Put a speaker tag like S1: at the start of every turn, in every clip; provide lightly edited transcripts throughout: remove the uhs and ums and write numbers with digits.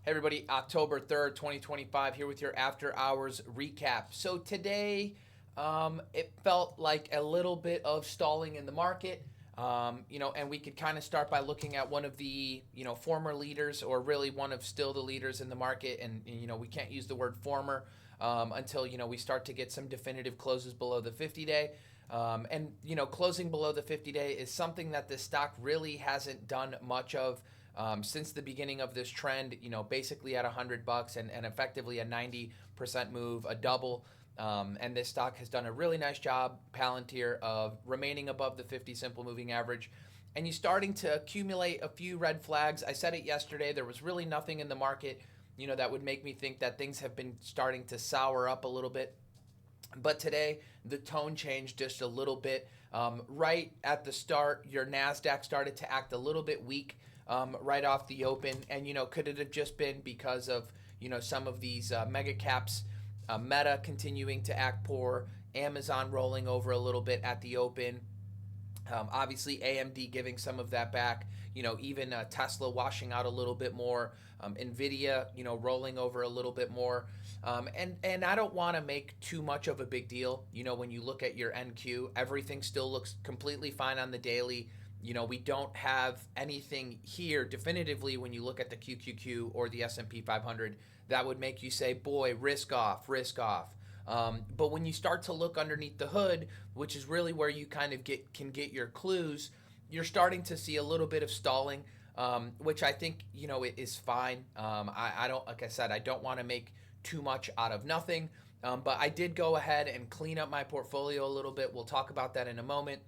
S1: Hey everybody, October 3rd, 2025, here with your after hours recap. So today, it felt like a little bit of stalling in the market. And we could kind of start by looking at one of the, former leaders, or really one of still the leaders in the market. And we can't use the word former until, we start to get some definitive closes below the 50-day. Closing below the 50-day is something that this stock really hasn't done much of since the beginning of this trend, basically at $100 and effectively a 90% move, a double. And this stock has done a really nice job, Palantir, of remaining above the 50 simple moving average. And you're starting to accumulate a few red flags. I said it yesterday, there was really nothing in the market, that would make me think that things have been starting to sour up a little bit. But today, the tone changed just a little bit. Right at the start, your NASDAQ started to act a little bit weak right off the open. And, could it have just been because of, some of these mega caps, Meta continuing to act poor, Amazon rolling over a little bit at the open, obviously AMD giving some of that back, even Tesla washing out a little bit more, Nvidia, rolling over a little bit more. And I don't want to make too much of a big deal. When you look at your NQ, everything still looks completely fine on the daily. We don't have anything here definitively when you look at the QQQ or the S&P 500 that would make you say, boy, risk off, risk off. But when you start to look underneath the hood, which is really where you kind of can get your clues, you're starting to see a little bit of stalling, which I think, it is fine. I don't, like I said, I don't want to make too much out of nothing. But I did go ahead and clean up my portfolio a little bit. We'll talk about that in a moment.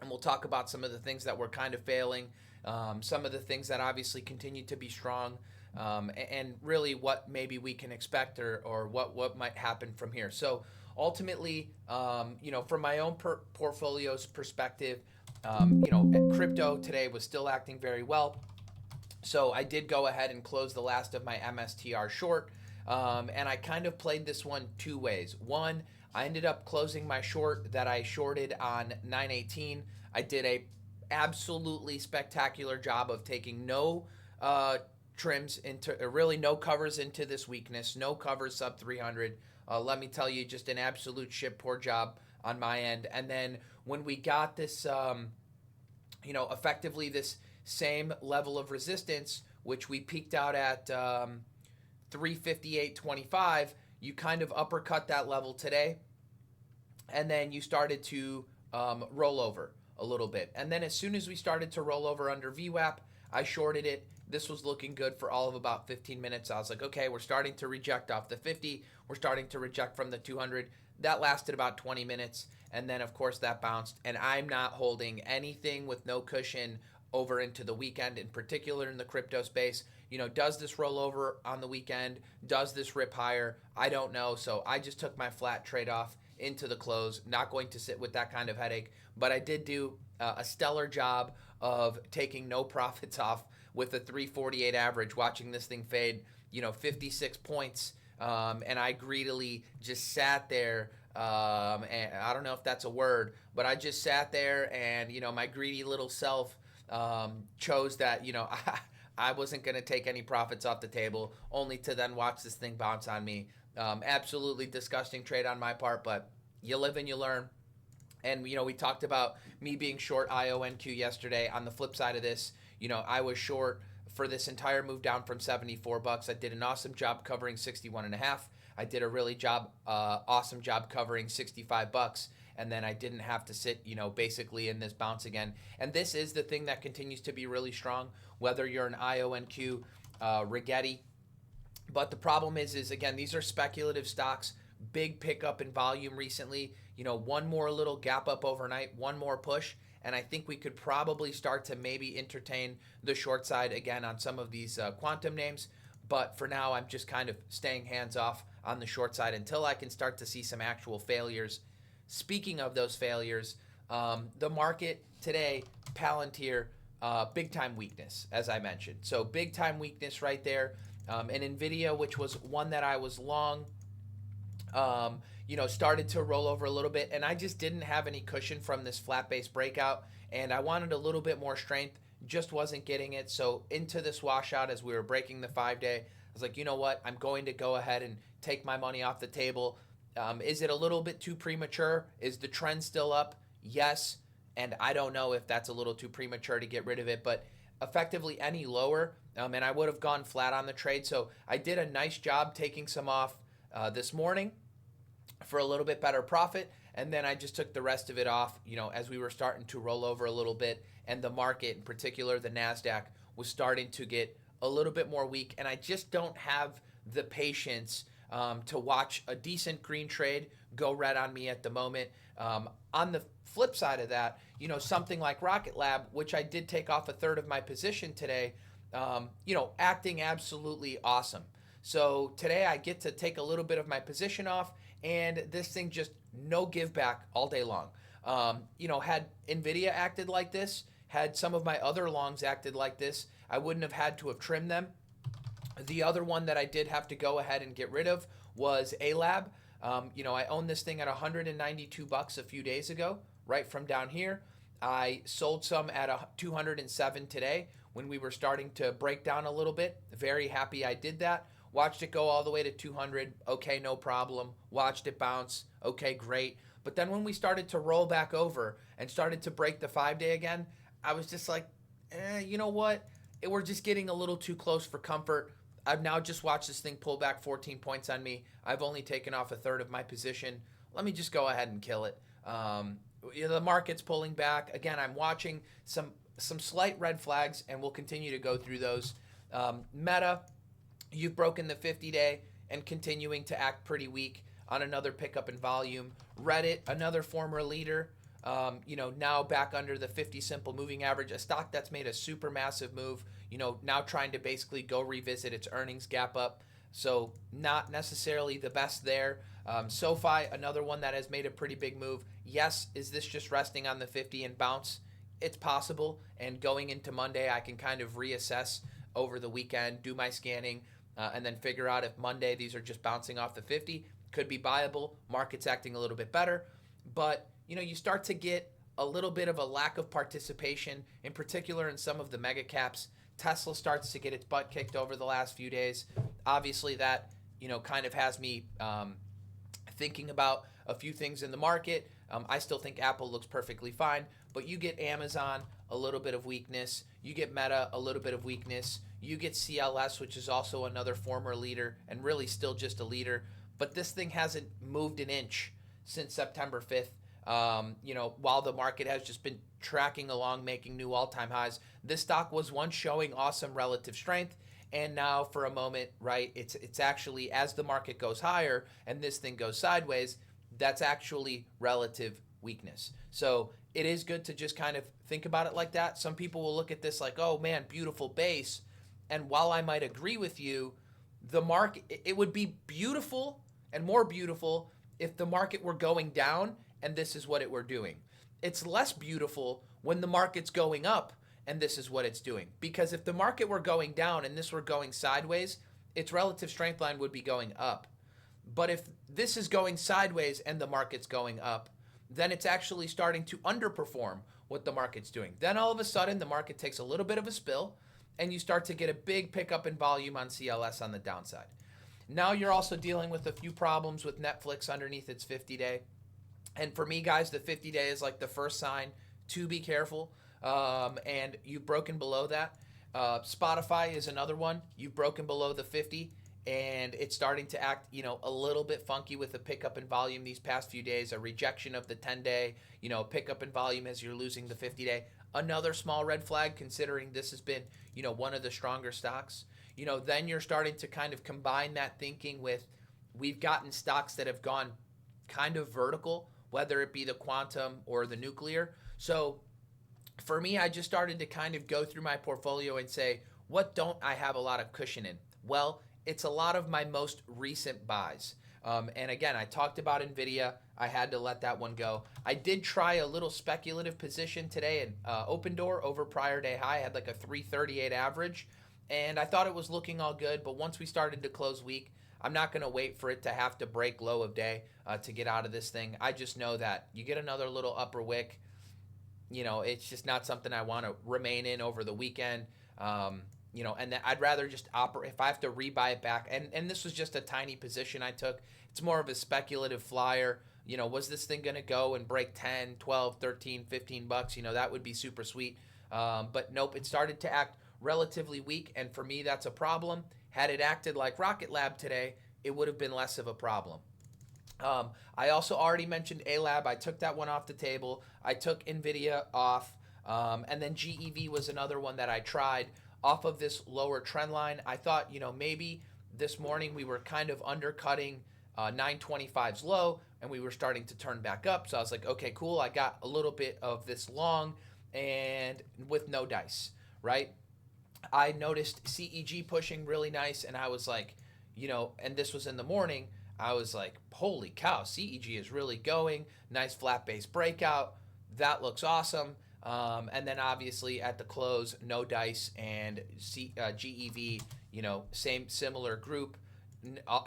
S1: And we'll talk about some of the things that were kind of failing, some of the things that obviously continue to be strong, and really what maybe we can expect or what might happen from here. So ultimately, from my own portfolio's perspective, crypto today was still acting very well. So I did go ahead and close the last of my MSTR short. And I kind of played this one two ways. One, I ended up closing my short that I shorted on 9/18. I did a absolutely spectacular job of taking no trims into, really no covers into this weakness, no covers sub 300. Let me tell you, just an absolute shit poor job on my end. And then when we got this, effectively this same level of resistance, which we peaked out at 358.25, you kind of uppercut that level today, and then you started to roll over a little bit. And then as soon as we started to roll over under VWAP, I shorted it. This was looking good for all of about 15 minutes. I was like, okay, we're starting to reject off the 50. We're starting to reject from the 200. That lasted about 20 minutes. And then, of course, that bounced. And I'm not holding anything with no cushion over into the weekend, in particular in the crypto space. Does this roll over on the weekend? Does this rip higher? I don't know. So I just took my flat trade off into the close. Not going to sit with that kind of headache. But I did do a stellar job of taking no profits off with a 348 average, watching this thing fade, 56 points. And I greedily just sat there. And I don't know if that's a word, but I just sat there and, my greedy little self chose that, I wasn't going to take any profits off the table, only to then watch this thing bounce on me. Absolutely disgusting trade on my part, but you live and you learn. And, we talked about me being short IONQ yesterday. On the flip side of this, I was short for this entire move down from $74. I did an awesome job covering 61.5. I did a really awesome job covering $65. And then I didn't have to sit, basically in this bounce again. And this is the thing that continues to be really strong, whether you're an IONQ, Rigetti. But the problem is again, these are speculative stocks, big pickup in volume recently, one more little gap up overnight, one more push. And I think we could probably start to maybe entertain the short side again on some of these quantum names. But for now, I'm just kind of staying hands off on the short side until I can start to see some actual failures. Speaking of those failures, the market today, Palantir, big time weakness, as I mentioned. So big time weakness right there. And Nvidia, which was one that I was long, started to roll over a little bit. And I just didn't have any cushion from this flat base breakout. And I wanted a little bit more strength, just wasn't getting it. So into this washout as we were breaking the 5-day, I was like, you know what? I'm going to go ahead and take my money off the table. Is it a little bit too premature? Is the trend still up? Yes. And I don't know if that's a little too premature to get rid of it, but effectively any lower, and I would have gone flat on the trade. So I did a nice job taking some off this morning for a little bit better profit, and then I just took the rest of it off, as we were starting to roll over a little bit, and the market, in particular the NASDAQ, was starting to get a little bit more weak, and I just don't have the patience to watch a decent green trade go red on me at the moment. On the flip side of that, something like Rocket Lab, which I did take off a third of my position today, acting absolutely awesome. So today I get to take a little bit of my position off, and this thing just no give back all day long. Had NVIDIA acted like this, had some of my other longs acted like this, I wouldn't have had to have trimmed them. The other one that I did have to go ahead and get rid of was ALAB. I owned this thing at $192 a few days ago, right from down here. I sold some at 207 today when we were starting to break down a little bit. Very happy I did that. Watched it go all the way to 200. Okay, no problem. Watched it bounce. Okay, great. But then when we started to roll back over and started to break the 5-day again, I was just like, you know what? We're just getting a little too close for comfort. I've now just watched this thing pull back 14 points on me. I've only taken off a third of my position. Let me just go ahead and kill it. The market's pulling back. Again, I'm watching some slight red flags, and we'll continue to go through those. Meta, you've broken the 50-day and continuing to act pretty weak on another pickup in volume. Reddit, another former leader, now back under the 50 simple moving average, a stock that's made a super massive move, now trying to basically go revisit its earnings gap up. So not necessarily the best there. SoFi, another one that has made a pretty big move. Yes, is this just resting on the 50 and bounce? It's possible. And going into Monday, I can kind of reassess over the weekend, do my scanning, and then figure out if Monday these are just bouncing off the 50. Could be viable. Market's acting a little bit better. But, you start to get a little bit of a lack of participation, in particular in some of the mega caps. Tesla starts to get its butt kicked over the last few days. Obviously that, kind of has me thinking about a few things in the market. I still think Apple looks perfectly fine, but you get Amazon, a little bit of weakness. You get Meta, a little bit of weakness. You get CLS, which is also another former leader and really still just a leader. But this thing hasn't moved an inch since September 5th. While the market has just been tracking along, making new all-time highs, this stock was once showing awesome relative strength, and now for a moment, right, it's actually, as the market goes higher and this thing goes sideways, that's actually relative weakness. So it is good to just kind of think about it like that. Some people will look at this like, oh man, beautiful base, and while I might agree with you, the market, it would be beautiful and more beautiful if the market were going down and this is what it were doing. It's less beautiful when the market's going up and this is what it's doing. Because if the market were going down and this were going sideways, its relative strength line would be going up. But if this is going sideways and the market's going up, then it's actually starting to underperform what the market's doing. Then all of a sudden the market takes a little bit of a spill and you start to get a big pickup in volume on CLS on the downside. Now you're also dealing with a few problems with Netflix underneath its 50-day. And for me, guys, the 50-day is like the first sign to be careful. And you've broken below that. Spotify is another one. You've broken below the 50, and it's starting to act, a little bit funky with a pickup in volume these past few days. A rejection of the 10-day, pickup in volume as you're losing the 50-day. Another small red flag, considering this has been, one of the stronger stocks. Then you're starting to kind of combine that thinking with, we've gotten stocks that have gone kind of vertical, whether it be the quantum or the nuclear. So for me, I just started to kind of go through my portfolio and say, what don't I have a lot of cushion in? Well, it's a lot of my most recent buys. And again, I talked about NVIDIA. I had to let that one go. I did try a little speculative position today in Open Door over prior day high. I had like a 338 average, and I thought it was looking all good. But once we started to close week, I'm not going to wait for it to have to break low of day to get out of this thing. I just know that you get another little upper wick, it's just not something I want to remain in over the weekend. And I'd rather just operate if I have to rebuy it back. And this was just a tiny position I took. It's more of a speculative flyer. Was this thing going to go and break 10, 12, 13, 15 bucks? That would be super sweet. But nope, it started to act relatively weak. And for me, that's a problem. Had it acted like Rocket Lab today, it would have been less of a problem. I also already mentioned A-Lab. I took that one off the table. I took NVIDIA off. And then GEV was another one that I tried off of this lower trend line. I thought, maybe this morning we were kind of undercutting 925's low, and we were starting to turn back up. So I was like, okay, cool. I got a little bit of this long and with no dice, right? I noticed CEG pushing really nice, and I was like, and this was in the morning. I was like, holy cow, CEG is really going. Nice flat base breakout. That looks awesome. And then obviously at the close, no dice and GEV, similar group.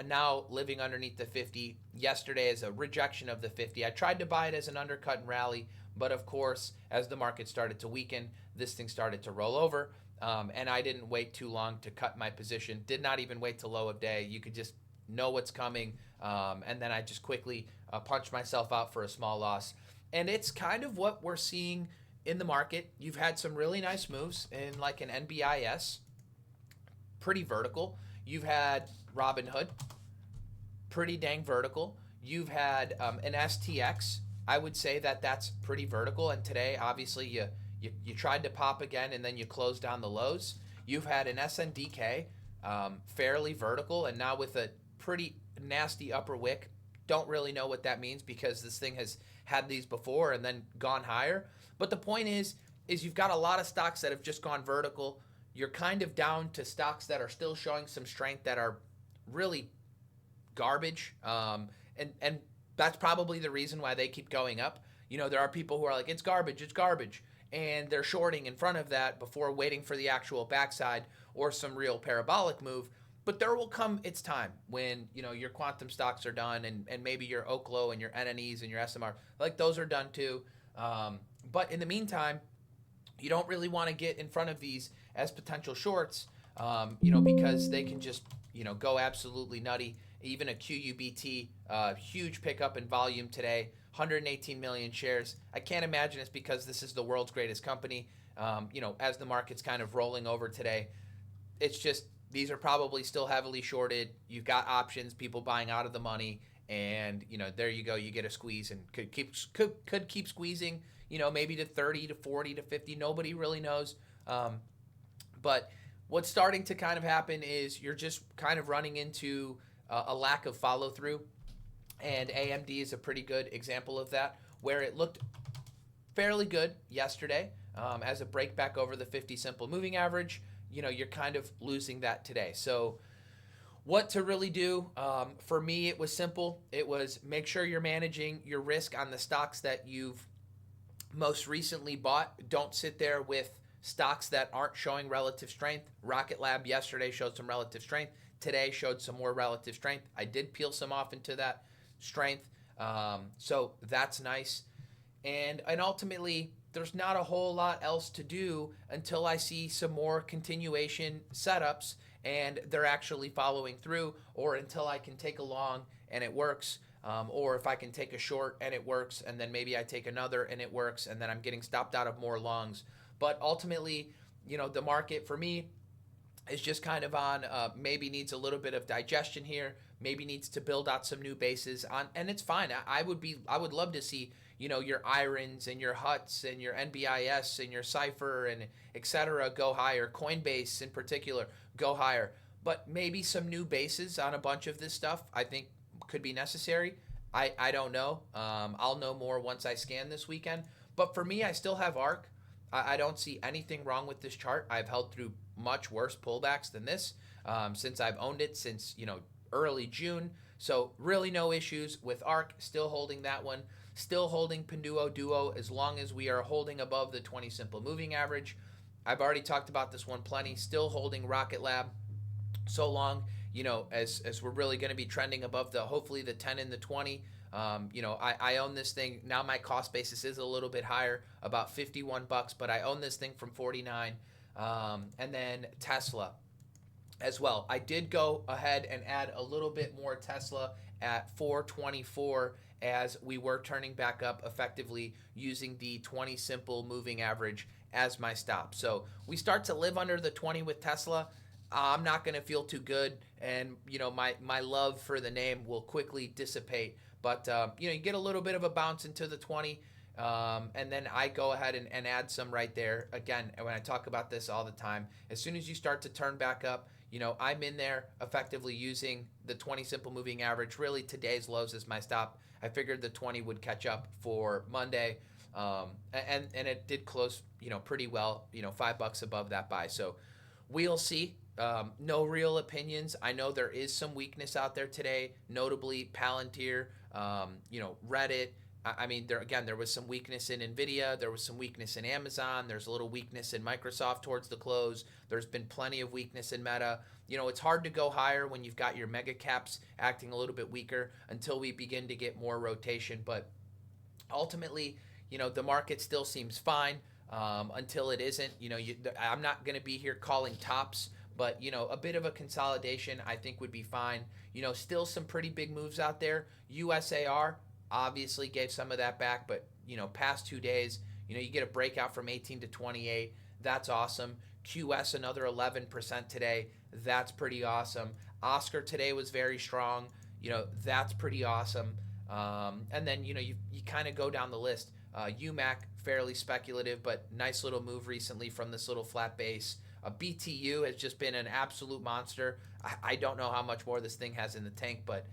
S1: Now living underneath the 50. Yesterday is a rejection of the 50. I tried to buy it as an undercut and rally, but of course, as the market started to weaken, this thing started to roll over. And I didn't wait too long to cut my position. Did not even wait till low of day. You could just know what's coming. And then I just quickly punched myself out for a small loss. And it's kind of what we're seeing in the market. You've had some really nice moves in like an NBIS, pretty vertical. You've had Robinhood, pretty dang vertical. You've had an STX. I would say that that's pretty vertical. And today, obviously, you tried to pop again and then you closed down the lows. You've had an SNDK, fairly vertical, and now with a pretty nasty upper wick. Don't really know what that means because this thing has had these before and then gone higher. But the point is you've got a lot of stocks that have just gone vertical. You're kind of down to stocks that are still showing some strength that are really garbage. And that's probably the reason why they keep going up. There are people who are like, it's garbage. And they're shorting in front of that before waiting for the actual backside or some real parabolic move. But there will come its time when, your quantum stocks are done and maybe your OKLO and your NNEs and your SMR, like those are done too. But in the meantime, you don't really want to get in front of these as potential shorts, because they can just, go absolutely nutty. Even a QUBT, huge pickup in volume today, 118 million shares. I can't imagine it's because this is the world's greatest company. As the market's kind of rolling over today, it's just these are probably still heavily shorted. You've got options, people buying out of the money, and there you go. You get a squeeze and could keep squeezing. Maybe to 30 to 40 to 50. Nobody really knows. But what's starting to kind of happen is you're just kind of running into a lack of follow through. And AMD is a pretty good example of that, where it looked fairly good yesterday as a break back over the 50 simple moving average. You're kind of losing that today. So what to really do? For me, it was simple. It was make sure you're managing your risk on the stocks that you've most recently bought. Don't sit there with stocks that aren't showing relative strength. Rocket Lab yesterday showed some relative strength. Today showed some more relative strength. I did peel some off into that strength. So that's nice. And ultimately, there's not a whole lot else to do until I see some more continuation setups and they're actually following through, or until I can take a long and it works, or if I can take a short and it works, and then maybe I take another and it works, and then I'm getting stopped out of more longs. But ultimately, the market for me is just kind of on maybe needs a little bit of digestion here, maybe needs to build out some new bases on, and it's fine. I would love to see your Irons and your Huts and your NBIS and your Cypher and etc. go higher. Coinbase in particular go higher, but maybe some new bases on a bunch of this stuff I think could be necessary. I don't know. I'll know more once I scan this weekend. But for me, I still have ARK. I don't see anything wrong with this chart. I've held through much worse pullbacks than this since I've owned it since early June. So really no issues with ARK. Still holding that one. Still holding Pinduoduo as long as we are holding above the 20 simple moving average. I've already talked about this one plenty. Still holding Rocket Lab so long, as we're really going to be trending above hopefully the 10 and the 20. I own this thing now. My cost basis is a little bit higher, about 51 bucks, but I own this thing from 49. And then Tesla as well. I did go ahead and add a little bit more Tesla at 424 as we were turning back up, effectively using the 20 simple moving average as my stop. So we start to live under the 20 with Tesla. I'm not going to feel too good, and my love for the name will quickly dissipate. But you get a little bit of a bounce into the 20, and then I go ahead and add some right there. Again, when I talk about this all the time, as soon as you start to turn back up, I'm in there effectively using the 20 simple moving average. Really, today's lows is my stop. I figured the 20 would catch up for Monday, and it did close, pretty well, $5 above that buy. So we'll see. No real opinions. I know there is some weakness out there today, notably Palantir, Reddit. I mean, there was some weakness in NVIDIA. There was some weakness in Amazon. There's a little weakness in Microsoft towards the close. There's been plenty of weakness in Meta. It's hard to go higher when you've got your mega caps acting a little bit weaker until we begin to get more rotation. But ultimately, the market still seems fine until it isn't. I'm not going to be here calling tops, but a bit of a consolidation I think would be fine. Still some pretty big moves out there. USAR obviously gave some of that back, but past 2 days, you get a breakout from 18 to 28. That's awesome. QS another 11% today. That's pretty awesome. Oscar today was very strong. That's pretty awesome. And then you kind of go down the list. UMAC fairly speculative, but nice little move recently from this little flat base. BTU has just been an absolute monster. I don't know how much more this thing has in the tank, but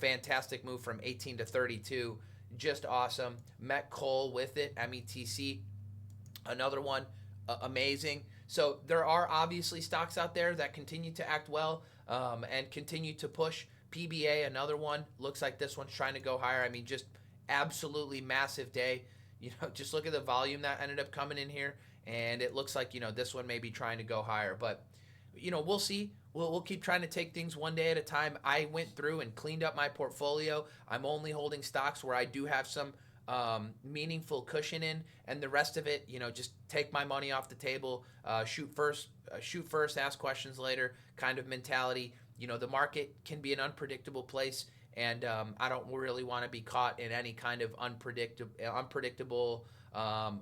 S1: fantastic move from 18 to 32. Just awesome. Met coal with it, METC, another one, amazing. So there are obviously stocks out there that continue to act well and continue to push. PBA, another one. Looks like this one's trying to go higher. I mean, just absolutely massive day. Just look at the volume that ended up coming in here, and it looks like this one may be trying to go higher. But we'll see. We'll keep trying to take things one day at a time. I went through and cleaned up my portfolio. I'm only holding stocks where I do have some meaningful cushion in, and the rest of it, just take my money off the table. Shoot first, ask questions later kind of mentality. The market can be an unpredictable place, and I don't really want to be caught in any kind of unpredictable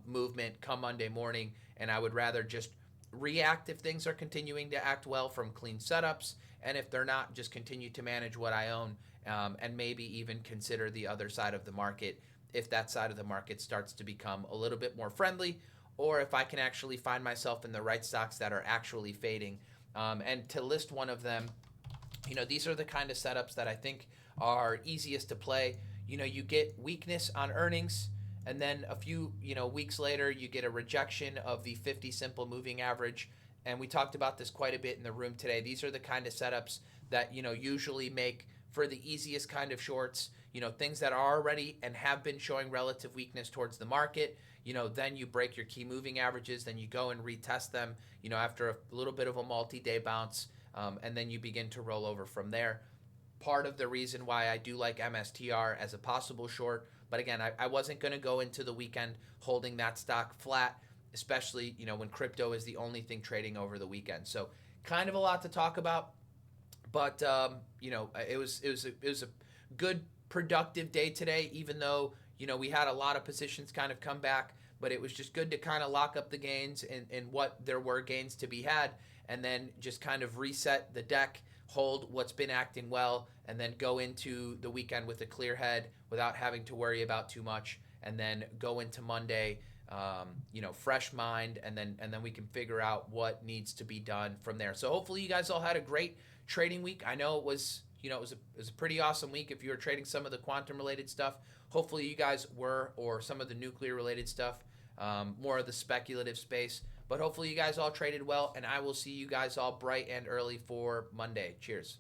S1: movement come Monday morning, and I would rather just react if things are continuing to act well from clean setups, and if they're not, just continue to manage what I own, and maybe even consider the other side of the market if that side of the market starts to become a little bit more friendly, or if I can actually find myself in the right stocks that are actually fading. And to list one of them, these are the kind of setups that I think are easiest to play. You get weakness on earnings, and then a few weeks later you get a rejection of the 50 simple moving average, and we talked about this quite a bit in the room today. These are the kind of setups that usually make for the easiest kind of shorts. Things that are already and have been showing relative weakness towards the market. Then you break your key moving averages, then you go and retest them after a little bit of a multi-day bounce, and then you begin to roll over from there. Part of the reason why I do like MSTR as a possible short, but again, I wasn't going to go into the weekend holding that stock flat, especially when crypto is the only thing trading over the weekend. So kind of a lot to talk about, but it was a good productive day today, even though we had a lot of positions kind of come back, but it was just good to kind of lock up the gains in what there were gains to be had, and then just kind of reset the deck, hold what's been acting well, and then go into the weekend with a clear head without having to worry about too much, and then go into Monday fresh mind, and then we can figure out what needs to be done from there. So hopefully you guys all had a great trading week. I know it was it was a pretty awesome week if you were trading some of the quantum related stuff. Hopefully you guys were, or some of the nuclear related stuff, more of the speculative space. But hopefully you guys all traded well, and I will see you guys all bright and early for Monday. Cheers.